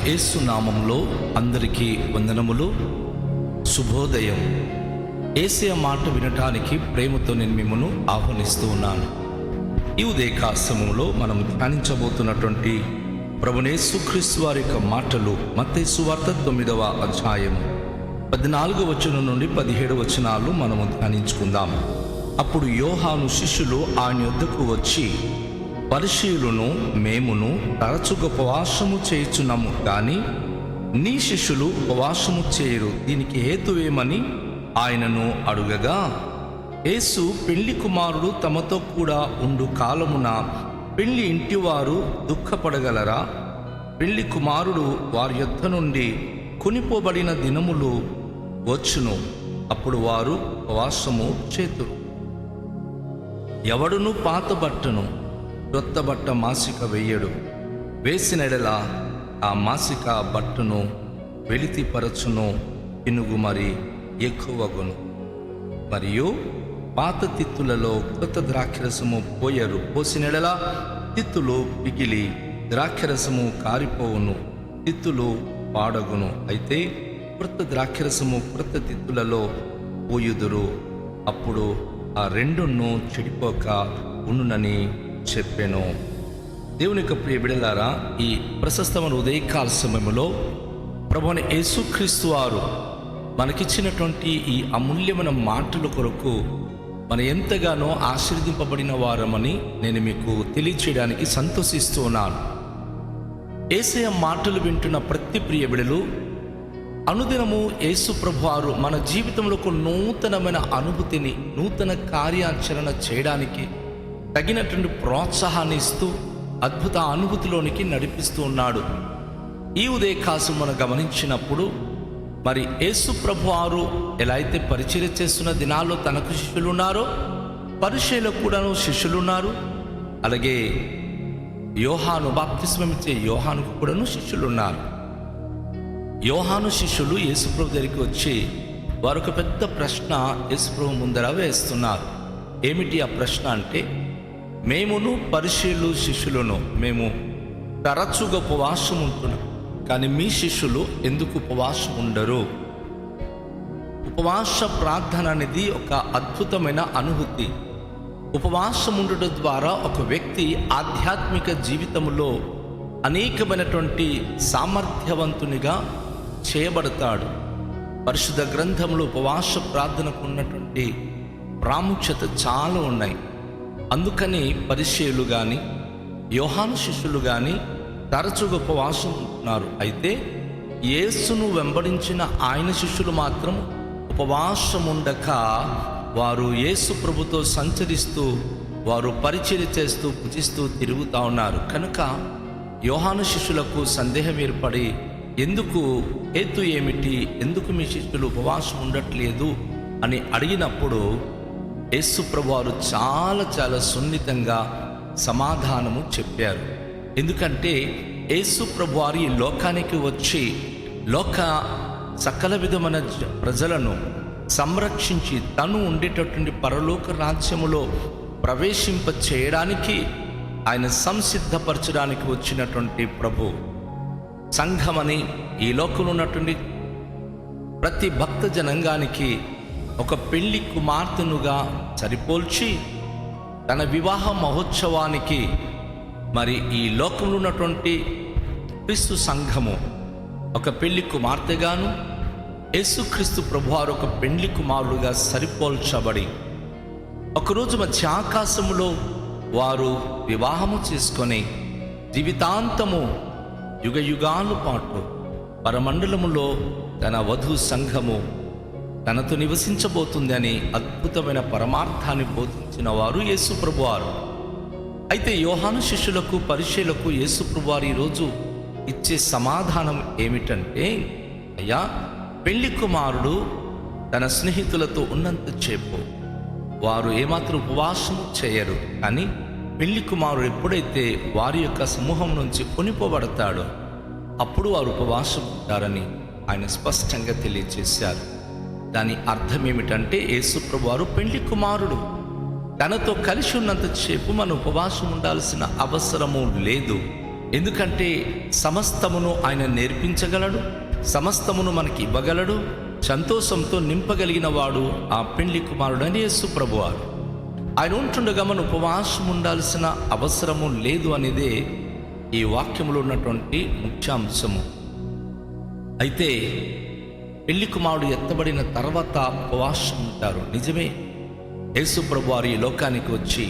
యేసు నామంలో అందరికీ వందనములు. శుభోదయం. యేసయ్య మాట వినటానికి ప్రేమతో నేను మిమ్మల్ని ఆహ్వానిస్తూ ఉన్నాను. ఈ ఉదయకాల సమయంలో మనం ధ్యానించబోతున్నటువంటి ప్రభువైన యేసుక్రీస్తు వారి యొక్క మాటలు మత్తయి సువార్త 9వ అధ్యాయం 14వ వచనం నుండి 17వ వచనాలు మనము ధ్యానించుకుందాం. అప్పుడు యోహాను శిష్యులు ఆయన యొద్దకు వచ్చి, పరిసయ్యులను మేమును తరచుగా ఉపవాసము చేయుచున్నాము, కానీ నీ శిష్యులు ఉపవాసము చేయరు, దీనికి హేతువేమని ఆయనను అడుగగా, యేసు, పెళ్లి కుమారుడు తమతో కూడా ఉండు కాలమున పెళ్లి ఇంటివారు దుఃఖపడగలరా? పెళ్లి కుమారుడు వారి యొద్ద నుండి కొనిపోబడిన దినములు వచ్చును, అప్పుడు వారు ఉపవాసము చేతురు. ఎవడును పాత బట్టను క్రొత్త బట్ట మాసిక వేయడు, వేసిన ఎడల ఆ మాసిక బట్టను వెలితిపరచును, పినుగు మరి ఎక్కువగును. మరియు పాత తిత్తులలో క్రొత్త ద్రాక్షరసము పోయరు, పోసిన ఎడల తిత్తులు పిగిలి ద్రాక్షరసము కారిపోవును, తిత్తులు పాడగును. అయితే క్రొత్త ద్రాక్షరసము క్రొత్త తిత్తులలో పోయుదురు, అప్పుడు ఆ రెండును చెడిపోక ఉండునని చెప్పాను. దేవుని యొక్క ప్రియ బిడ్డలారా, ఈ ప్రశస్తమైన ఉదయకాల సమయంలో ప్రభువైన యేసుక్రీస్తు వారు మనకిచ్చినటువంటి ఈ అమూల్యమైన మాటల కొరకు మనం ఎంతగానో ఆశీర్వదింపబడిన వారమని నేను మీకు తెలియచేయడానికి సంతోషిస్తూ ఉన్నాను. యేసయ్య మాటలు వింటున్న ప్రతి ప్రియ బిడ్డలు అనుదినము యేసు ప్రభువారు మన జీవితంలో ఒక నూతనమైన అనుభూతిని, నూతన కార్యాచరణ చేయడానికి తగినటువంటి ప్రోత్సాహాన్ని ఇస్తూ అద్భుత అనుభూతిలోనికి నడిపిస్తూ ఉన్నాడు. ఈ ఉదయకాలం మనం గమనించినప్పుడు మరి యేసు ప్రభువారు ఎలా అయితే పరిచర్య చేస్తున్న దినాల్లో తనకు శిష్యులు ఉన్నారో, పరిసయ్యులకు కూడాను శిష్యులు ఉన్నారు. అలాగే యోహాను, బాప్తిస్మం ఇచ్చే యోహానుకు కూడాను శిష్యులు ఉన్నారు. యోహాను శిష్యులు యేసుప్రభు దగ్గరికి వచ్చి వారు ఒక పెద్ద ప్రశ్న యేసుప్రభు ముందర వేస్తున్నారు. ఏమిటి ఆ ప్రశ్న అంటే, మేమును పరిసయ్యులు శిష్యులను మేము తరచుగా ఉపవాసం ఉంటున్నాం, కానీ మీ శిష్యులు ఎందుకు ఉపవాసం ఉండరు? ఉపవాస ప్రార్థన అనేది ఒక అద్భుతమైన అనుభూతి. ఉపవాసం ఉండడం ద్వారా ఒక వ్యక్తి ఆధ్యాత్మిక జీవితంలో అనేకమైనటువంటి సామర్థ్యవంతునిగా చేయబడతాడు. పరిశుద్ధ గ్రంథంలో ఉపవాస ప్రార్థనకు ఉన్నటువంటి ప్రాముఖ్యత చాలా ఉన్నాయి. అందుకని పరిసయ్యులు కానీ యోహాను శిష్యులు కానీ తరచుగా ఉపవాసం ఉంటున్నారు. అయితే యేసును వెంబడించిన ఆయన శిష్యులు మాత్రం ఉపవాసం ఉండక వారు యేసు ప్రభుతో సంచరిస్తూ వారు పరిచర్య చేస్తూ భుజిస్తూ తిరుగుతూ ఉన్నారు. కనుక యోహాను శిష్యులకు సందేహం ఏర్పడి, ఎందుకు, హేతు ఏమిటి, ఎందుకు మీ శిష్యులు ఉపవాసం ఉండట్లేదు అని అడిగినప్పుడు యేసు ప్రభువారు చాలా సున్నితంగా సమాధానము చెప్పారు. ఎందుకంటే యేసు ప్రభువారు ఈ లోకానికి వచ్చి లోక సకల విధమైన ప్రజలను సంరక్షించి తను ఉండేటటువంటి పరలోక రాజ్యములో ప్రవేశింప చేయడానికి, ఆయన సంసిద్ధపరచడానికి వచ్చినటువంటి ప్రభు. సంఘమని ఈ లోకంలో ఉన్నటువంటి ప్రతి భక్త జనాంగానికి ఒక పెళ్లి కుమార్తెనుగా సరిపోల్చి తన వివాహ మహోత్సవానికి మరి ఈ లోకంలో ఉన్నటువంటి క్రీస్తు సంఘము ఒక పెళ్లి కుమార్తెగాను, యేసుక్రీస్తు ప్రభువారు ఒక పెళ్లి కుమారుడుగా సరిపోల్చబడి ఒకరోజు మధ్య ఆకాశములో వారు వివాహము చేసుకొని జీవితాంతము యుగ యుగాల పాటు పరమండలములో తన వధు సంఘము తనతో నివసించబోతుంది అని అద్భుతమైన పరమార్థాన్ని బోధించిన వారు యేసు ప్రభువారు. అయితే యోహాను శిష్యులకు పరిసయ్యులకు యేసు ప్రభువారు ఈరోజు ఇచ్చే సమాధానం ఏమిటంటే, అయ్యా, పెళ్లి కుమారుడు తన స్నేహితులతో ఉన్నంతసేపు వారు ఏమాత్రం ఉపవాసం చేయరు, కానీ పెళ్లి కుమారుడు ఎప్పుడైతే వారి యొక్క సమూహం నుంచి కొనిపోబడతాడో అప్పుడు వారు ఉపవాసం ఉంటారని ఆయన స్పష్టంగా తెలియజేశారు. దాని అర్థం ఏమిటంటే, యేసు ప్రభువారు పెళ్లి కుమారుడు, తనతో కలిసి ఉన్నంతసేపు మనం ఉపవాసం ఉండాల్సిన అవసరము లేదు. ఎందుకంటే సమస్తమును ఆయన నేర్పించగలడు, సమస్తమును మనకి ఇవ్వగలడు. సంతోషంతో నింపగలిగిన వాడు ఆ పెండ్లి కుమారుడని యేసు ప్రభువారు. ఆయన ఉంటుండగా మనం ఉపవాసం ఉండాల్సిన అవసరము లేదు అనేదే ఈ వాక్యంలో ఉన్నటువంటి ముఖ్యాంశము. అయితే పెళ్లి కుమారుడు ఎత్తబడిన తర్వాత ఉపవాసం ఉంటారు, నిజమే. యేసు ప్రభువారు ఈ లోకానికి వచ్చి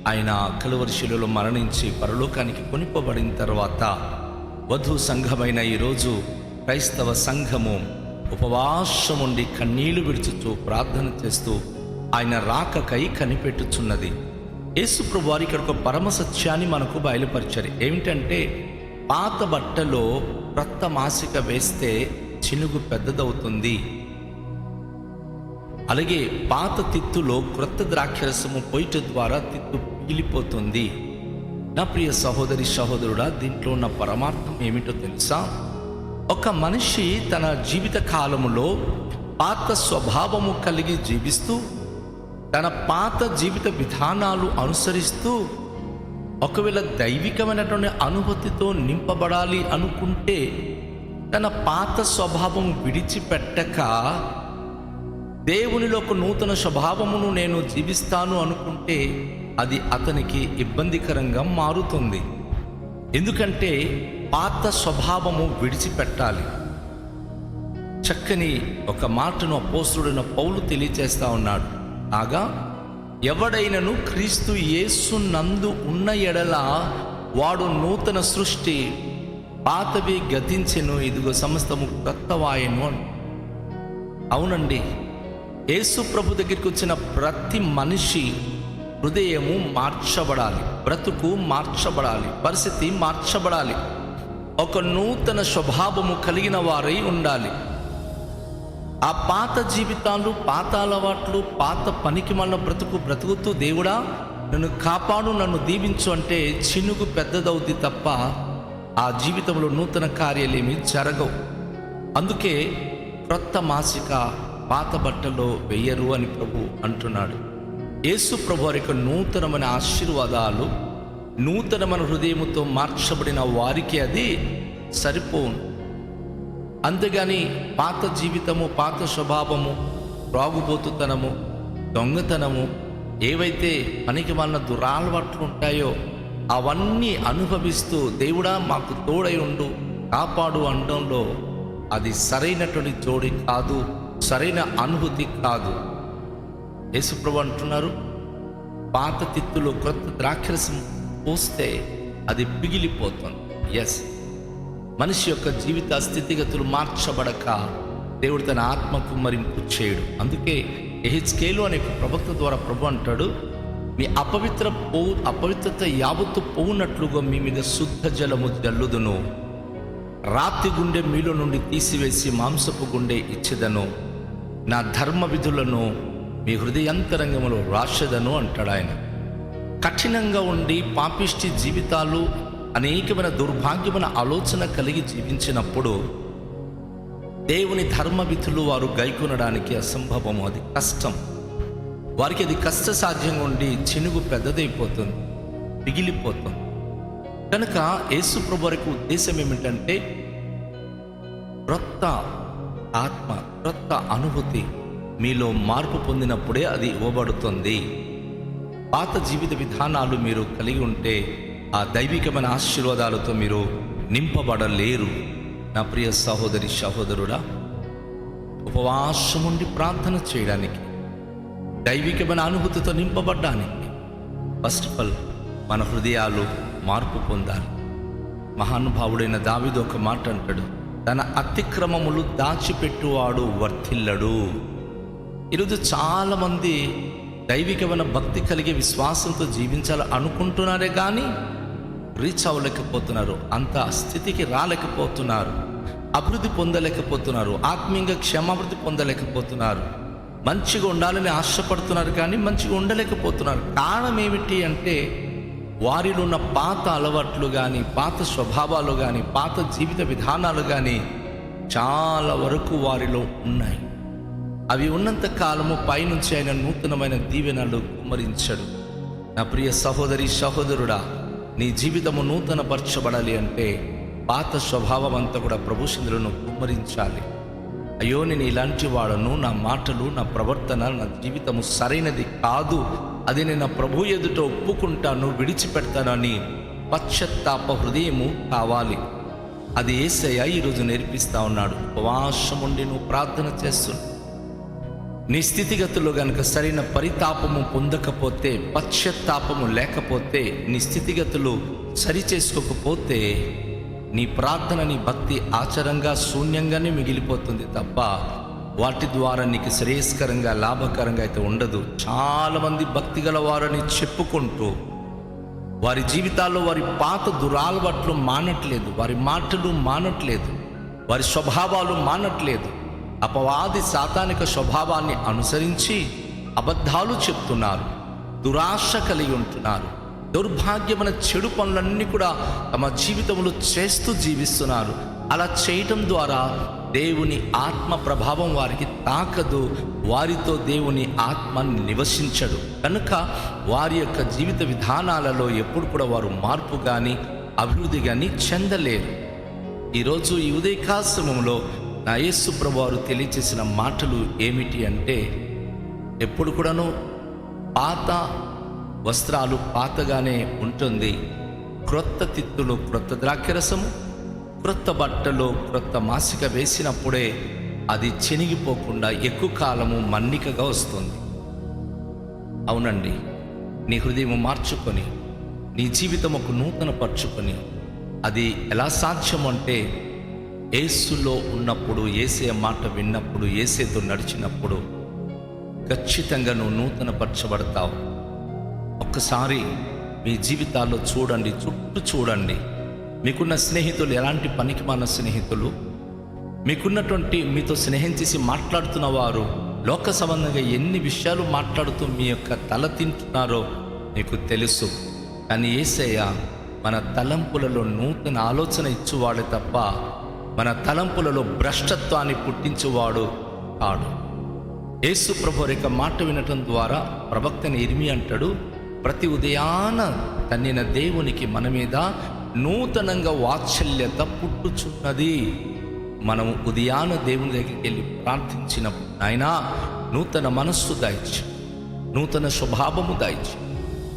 ఆయన కలువరి శిలువలో మరణించి పరలోకానికి కొనిపోబడిన తర్వాత వధు సంఘమైన ఈరోజు క్రైస్తవ సంఘము ఉపవాసం ఉండి కన్నీళ్లు విడుచుతూ ప్రార్థన చేస్తూ ఆయన రాకకై కనిపెట్టుచున్నది. యేసు ప్రభువారు ఇక్కడ ఒక పరమ సత్యాన్ని మనకు బయలుపరిచారు. ఏమిటంటే, పాత బట్టలో క్రొత్త మాసిక వేస్తే చినుగు పెద్దదవుతుంది, అలాగే పాత తిత్తులో క్రొత్త ద్రాక్షరసము పోయిట ద్వారా తిత్తు పీలిపోతుంది. నా ప్రియ సహోదరి సహోదరుడా, దీంట్లో ఉన్న పరమార్థం ఏమిటో తెలుసా? ఒక మనిషి తన జీవిత కాలములో పాత స్వభావము కలిగి జీవిస్తూ తన పాత జీవిత విధానాలు అనుసరిస్తూ ఒకవేళ దైవికమైనటువంటి అనుభూతితో నింపబడాలి అనుకుంటే తన పాత స్వభావం విడిచిపెట్టక దేవునిలో ఒక నూతన స్వభావమును నేను జీవిస్తాను అనుకుంటే అది అతనికి ఇబ్బందికరంగా మారుతుంది. ఎందుకంటే పాత స్వభావము విడిచిపెట్టాలి. చక్కని ఒక మాటను అపోస్తలుడైన పౌలు తెలియచేస్తా ఉన్నాడు. కాగా ఎవడైనను క్రీస్తు యేసు నందు ఉన్న ఎడల వాడు నూతన సృష్టి, పాతవి గతించెను, ఇదిగో సమస్తము క్రొత్తవాయెను. అవునండి, యేసు ప్రభు దగ్గరికి వచ్చిన ప్రతి మనిషి హృదయము మార్చబడాలి, బ్రతుకు మార్చబడాలి, పరిస్థితి మార్చబడాలి, ఒక నూతన స్వభావము కలిగిన వారై ఉండాలి. ఆ పాత జీవితాలు, పాత అలవాట్లు, పాత పనికి మళ్ళీ బ్రతుకుతూ దేవుడా నన్ను కాపాడు, నన్ను దీవించు అంటే చినుగు పెద్దదవుద్ది తప్ప ఆ జీవితంలో నూతన కార్యాలేమీ జరగవు. అందుకే క్రొత్త మాసిక పాత బట్టలో వెయ్యరు అని ప్రభు అంటున్నాడు. యేసు ప్రభు వారికి నూతనమైన ఆశీర్వాదాలు, నూతనమైన హృదయముతో మార్చబడిన వారికి అది సరిపోను. అంతేగాని పాత జీవితము, పాత స్వభావము, త్రాగుబోతుతనము, దొంగతనము, ఏవైతే పనికి మాలిన దురాలవాట్లు ఉంటాయో అవన్నీ అనుభవిస్తూ దేవుడా మాకు తోడై ఉండు, కాపాడు అనడంలో అది సరైనటువంటి జోడి కాదు, సరైన అనుభూతి కాదు. యేసుప్రభు అంటున్నారు, పాత తిత్తులో క్రొత్త ద్రాక్షరసం పోస్తే అది పిగిలిపోతుంది. ఎస్, మనిషి యొక్క జీవిత స్థితిగతులు మార్చబడక దేవుడు తన ఆత్మ కుమ్మరింపు చేయడు. అందుకే యెహెజ్కేలు అనే ప్రవక్త ద్వారా ప్రభు అంటాడు, మీ అపవిత్రత యావత్తు పోవునట్లుగా మీ మీద శుద్ధ జలము జల్లుదును, రాతి గుండె మీలో నుండి తీసివేసి మాంసపు గుండె ఇచ్చేదను, నా ధర్మ విధులను మీ హృదయాంతరంగములో రాషదను అంటాడు ఆయన. కఠినంగా ఉండి పాపిష్టి జీవితాలు, అనేకమైన దుర్భాగ్యమైన ఆలోచన కలిగి జీవించినప్పుడు దేవుని ధర్మ విధులు వారు గైకొనడానికి అసంభవము, అది కష్టం. వారికి అది కష్టసాధ్యంగా ఉండి చినుగు పెద్దదైపోతుంది, పిగిలిపోతుంది. కనుక యేసు ప్రభు వారికి ఉద్దేశం ఏమిటంటే, క్రొత్త ఆత్మ, క్రొత్త అనుభూతి మీలో మార్పు పొందినప్పుడే అది ఇవ్వబడుతుంది. పాత జీవిత విధానాలు మీరు కలిగి ఉంటే ఆ దైవికమైన ఆశీర్వాదాలతో మీరు నింపబడలేరు. నా ప్రియ సహోదరి సహోదరుడా, ఉపవాసం ఉండి ప్రార్థన చేయడానికి, దైవికమైన అనుభూతితో నింపబడ్డానికి ఫస్ట్ ఆఫ్ ఆల్ మన హృదయాలు మార్పు పొందాలి. మహానుభావుడైన దావీదు ఒక మాట అంటాడు, తన అతిక్రమములు దాచిపెట్టువాడు వర్ధిల్లడు. ఈరోజు చాలామంది దైవికమైన భక్తి కలిగే విశ్వాసంతో జీవించాలి అనుకుంటున్నారే కానీ రీచ్ అవ్వలేకపోతున్నారు, అంత స్థితికి రాలేకపోతున్నారు, అభివృద్ధి పొందలేకపోతున్నారు, ఆత్మీయంగా క్షేమాభివృద్ధి పొందలేకపోతున్నారు. మంచిగా ఉండాలని ఆశపడుతున్నారు కానీ మంచిగా ఉండలేకపోతున్నారు. కారణం ఏమిటి అంటే, వారిలో ఉన్న పాత అలవాట్లు కానీ, పాత స్వభావాలు కానీ, పాత జీవిత విధానాలు కానీ చాలా వరకు వారిలో ఉన్నాయి. అవి ఉన్నంత కాలము పైనుంచి ఆయన నూతనమైన దీవెనలు కుమ్మరించడు. నా ప్రియ సహోదరి సహోదరుడా, నీ జీవితము నూతనపరచబడాలి అంటే పాత స్వభావం అంతా కూడా ప్రభు సన్నిధిలో కుమ్మరించాలి. అయ్యో, నేను ఇలాంటి వాడను, నా మాటలు, నా ప్రవర్తన, నా జీవితము సరైనది కాదు, అది నేను నా ప్రభు ఎదుట ఒప్పుకుంటాను, విడిచిపెడతానని పశ్చాత్తాప హృదయము కావాలి. అది యేసయ్య ఈరోజు నేర్పిస్తా ఉన్నాడు. ఉపవాసం ఉండి నువ్వు ప్రార్థన చేస్తున్నావు. నీ స్థితిగతుల్లో గనుక సరైన పరితాపము పొందకపోతే, పశ్చాత్తాపము లేకపోతే, నీ స్థితిగతులు సరి చేసుకోకపోతే నీ ప్రార్థన, నీ భక్తి ఆచరంగా శూన్యంగానే మిగిలిపోతుంది తప్ప వాటి ద్వారా నీకు శ్రేయస్కరంగా లాభకరంగా అయితే ఉండదు. చాలామంది భక్తి గల వారని చెప్పుకుంటూ వారి జీవితాల్లో వారి పాత దురాలవాట్లు మానట్లేదు, వారి మాటలు మానట్లేదు, వారి స్వభావాలు మానట్లేదు. అపవాది సాతానిక స్వభావాన్ని అనుసరించి అబద్ధాలు చెప్తున్నారు, దురాశ కలిగి ఉంటున్నారు, దౌర్భాగ్యమైన చెడు పనులన్నీ కూడా తమ జీవితంలో చేస్తూ జీవిస్తున్నారు. అలా చేయటం ద్వారా దేవుని ఆత్మ ప్రభావం వారికి తాకదు, వారితో దేవుని ఆత్మ నివసించడు. కనుక వారి యొక్క జీవిత విధానాలలో ఎప్పుడు కూడా వారు మార్పు కానీ అభివృద్ధి కానీ చెందలేరు. ఈరోజు ఈ ఉదయకాశ్రమంలో నా యేసు ప్రభువారు తెలియచేసిన మాటలు ఏమిటి అంటే, ఎప్పుడు కూడాను పాత వస్త్రాలు పాతగానే ఉంటుంది, క్రొత్త తిత్తులు క్రొత్త ద్రాక్షరసము, క్రొత్త బట్టలు క్రొత్త మాసిక వేసినప్పుడే అది చెనిగిపోకుండా ఎక్కువ కాలము మన్నికగా వస్తుంది. అవునండి, నీ హృదయం మార్చుకొని నీ జీవితం ఒక నూతన పరుచుకొని, అది ఎలా సాధ్యం అంటే యేసులో ఉన్నప్పుడు, యేసే మాట విన్నప్పుడు, యేసేతో నడిచినప్పుడు ఖచ్చితంగా నువ్వు నూతన పరచబడతావు. ఒక్కసారి మీ జీవితాల్లో చూడండి, చుట్టూ చూడండి. మీకున్న స్నేహితులు ఎలాంటి పనికిమాలిన స్నేహితులు, మీకున్నటువంటి మీతో స్నేహం చేసి మాట్లాడుతున్న వారు లోక సంబంధంగా ఎన్ని విషయాలు మాట్లాడుతూ మీ యొక్క తల తింటున్నారో మీకు తెలుసు. కానీ యేసయ్య మన తలంపులలో నూతన ఆలోచన ఇచ్చువాడు తప్ప మన తలంపులలో భ్రష్టత్వాన్ని పుట్టించువాడు కాడు. యేసు ప్రభు యొక్క మాట వినటం ద్వారా ప్రవక్తని ఇర్మియా అంటాడు, ప్రతి ఉదయాన తన్నిన దేవునికి మన మీద నూతనంగా వాత్సల్యత పుట్టుచున్నది. మనము ఉదయాన దేవుని దగ్గరికి వెళ్ళి ప్రార్థించినప్పుడు, నాయనా నూతన మనస్సు దాయిచి, నూతన స్వభావము దాయిచి,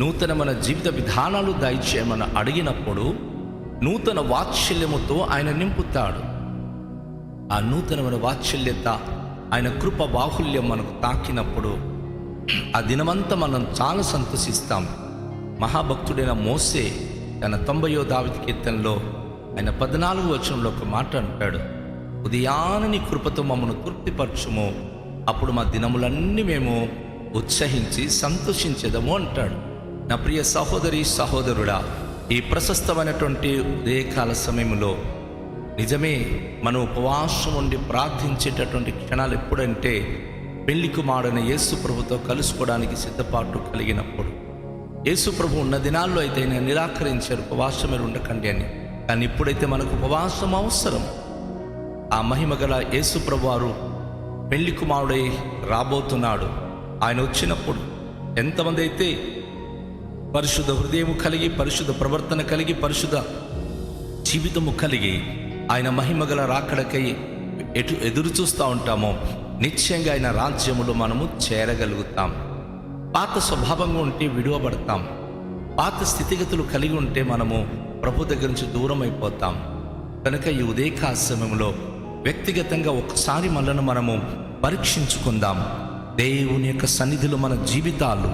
నూతన మన జీవిత విధానాలు దాయిచేయమని అడిగినప్పుడు నూతన వాత్సల్యముతో ఆయన నింపుతాడు. ఆ నూతనమైన వాత్సల్యత, ఆయన కృప బాహుల్యం మనకు తాకినప్పుడు ఆ దినమంతా మనం చాలా సంతోషిస్తాం. మహాభక్తుడైన మోసే తన 90వ దావీదు కీర్తనలో ఆయన 14వ వచనంలో ఒక మాట అంటాడు, ఉదయాన నీ కృపతో మమ్మను తృప్తిపరచుము, అప్పుడు మా దినములన్నీ మేము ఉత్సహించి సంతోషించేదము అంటాడు. నా ప్రియ సహోదరి సహోదరుడా, ఈ ప్రశస్తమైనటువంటి ఉదయకాల సమయంలో నిజమే మనం ఉపవాసం ఉండి ప్రార్థించేటటువంటి క్షణాలు ఎప్పుడంటే పెళ్లి కుమారుడైన యేసు ప్రభుతో కలుసుకోవడానికి సిద్ధపాటు కలిగినప్పుడు. యేసు ప్రభు ఉన్న దినాల్లో అయితే ఆయన నిరాకరించారు, ఉపవాసం మీరు ఉండకండి అని. కానీ ఇప్పుడైతే మనకు ఉపవాసం అవసరం. ఆ మహిమ గల యేసు ప్రభు వారు పెళ్లి కుమారుడై రాబోతున్నాడు. ఆయన వచ్చినప్పుడు ఎంతమంది అయితే పరిశుద్ధ హృదయము కలిగి, పరిశుద్ధ ప్రవర్తన కలిగి, పరిశుద్ధ జీవితము కలిగి ఆయన మహిమగల రాకడకై ఎదురు చూస్తూ ఉంటామో నిశ్చయంగా ఆయన రాజ్యములో మనము చేరగలుగుతాం. పాత స్వభావంగా ఉంటే విడువబడతాం. పాత స్థితిగతులు కలిగి ఉంటే మనము ప్రభు దగ్గర నుంచి దూరం అయిపోతాం. కనుక ఈ ఉదయకాల సమయంలో వ్యక్తిగతంగా ఒకసారి మనను మనము పరీక్షించుకుందాం. దేవుని యొక్క సన్నిధిలో మన జీవితాలు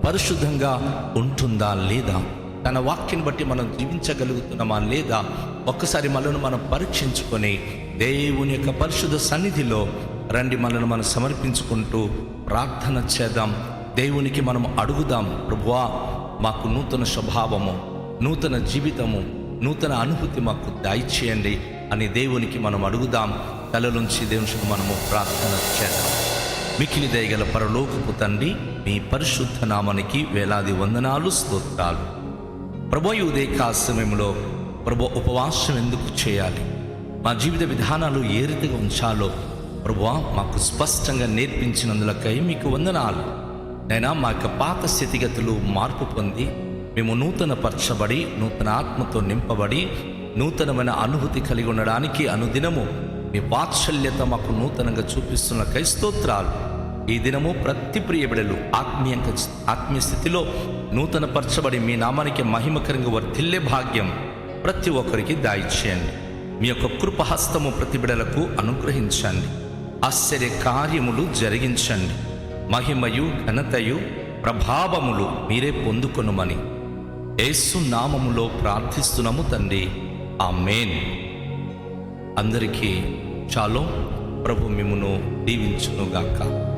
పరిశుద్ధంగా ఉంటుందా లేదా, తన వాక్యాన్ని బట్టి మనం జీవించగలుగుతున్నామా లేదా, ఒక్కసారి మనను మనం పరీక్షించుకొని దేవుని యొక్క పరిశుద్ధ సన్నిధిలో రండి, మనను మనం సమర్పించుకుంటూ ప్రార్థన చేద్దాం. దేవునికి మనం అడుగుదాం, ప్రభువా మాకు నూతన స్వభావము, నూతన జీవితము, నూతన అనుభూతి మాకు దయచేయండి అని దేవునికి మనం అడుగుదాం. తలలోంచి దేవునికి మనము ప్రార్థన చేద్దాం. మికిలి దయగల పరలోకపు తండ్రి, మీ పరిశుద్ధ నామానికి వేలాది వందనాలు, స్తోత్రాలు. ప్రభు ఈ ఉదయకాల సమయంలో ప్రభు ఉపవాసం ఎందుకు చేయాలి, మా జీవిత విధానాలు ఏ రీతిగా ఉంచాలో ప్రభువా మాకు స్పష్టంగా నేర్పించినందులకై మీకు వందనాలు. నైనా మా యొక్క పాత స్థితిగతులు మార్పు పొంది మేము నూతన పరచబడి నూతన ఆత్మతో నింపబడి నూతనమైన అనుభూతి కలిగి ఉండడానికి అనుదినము మీ వాత్సల్యత మాకు నూతనంగా చూపిస్తున్న స్తోత్రాలు. ఈ దినము ప్రతి ప్రియ బిడ్డలు ఆత్మీయ స్థితిలో నూతన పరచబడి మీ నామానికి మహిమకరంగా వర్ధిల్లే భాగ్యం ప్రతి ఒక్కరికి దాయిచేయండి. మీ యొక్క కృపహస్తము ప్రతి బిడ్డలకు అనుగ్రహించండి. ఆశ్చర్య కార్యములు జరిగించండి. మహిమయు ఘనతయు ప్రభావములు మీరే పొందుకొనుమని యేసు నామములో ప్రార్థిస్తున్నాము తండ్రి, ఆమేన్. అందరికీ షాలోమ్. ప్రభు మిమ్మును దీవించునుగాక.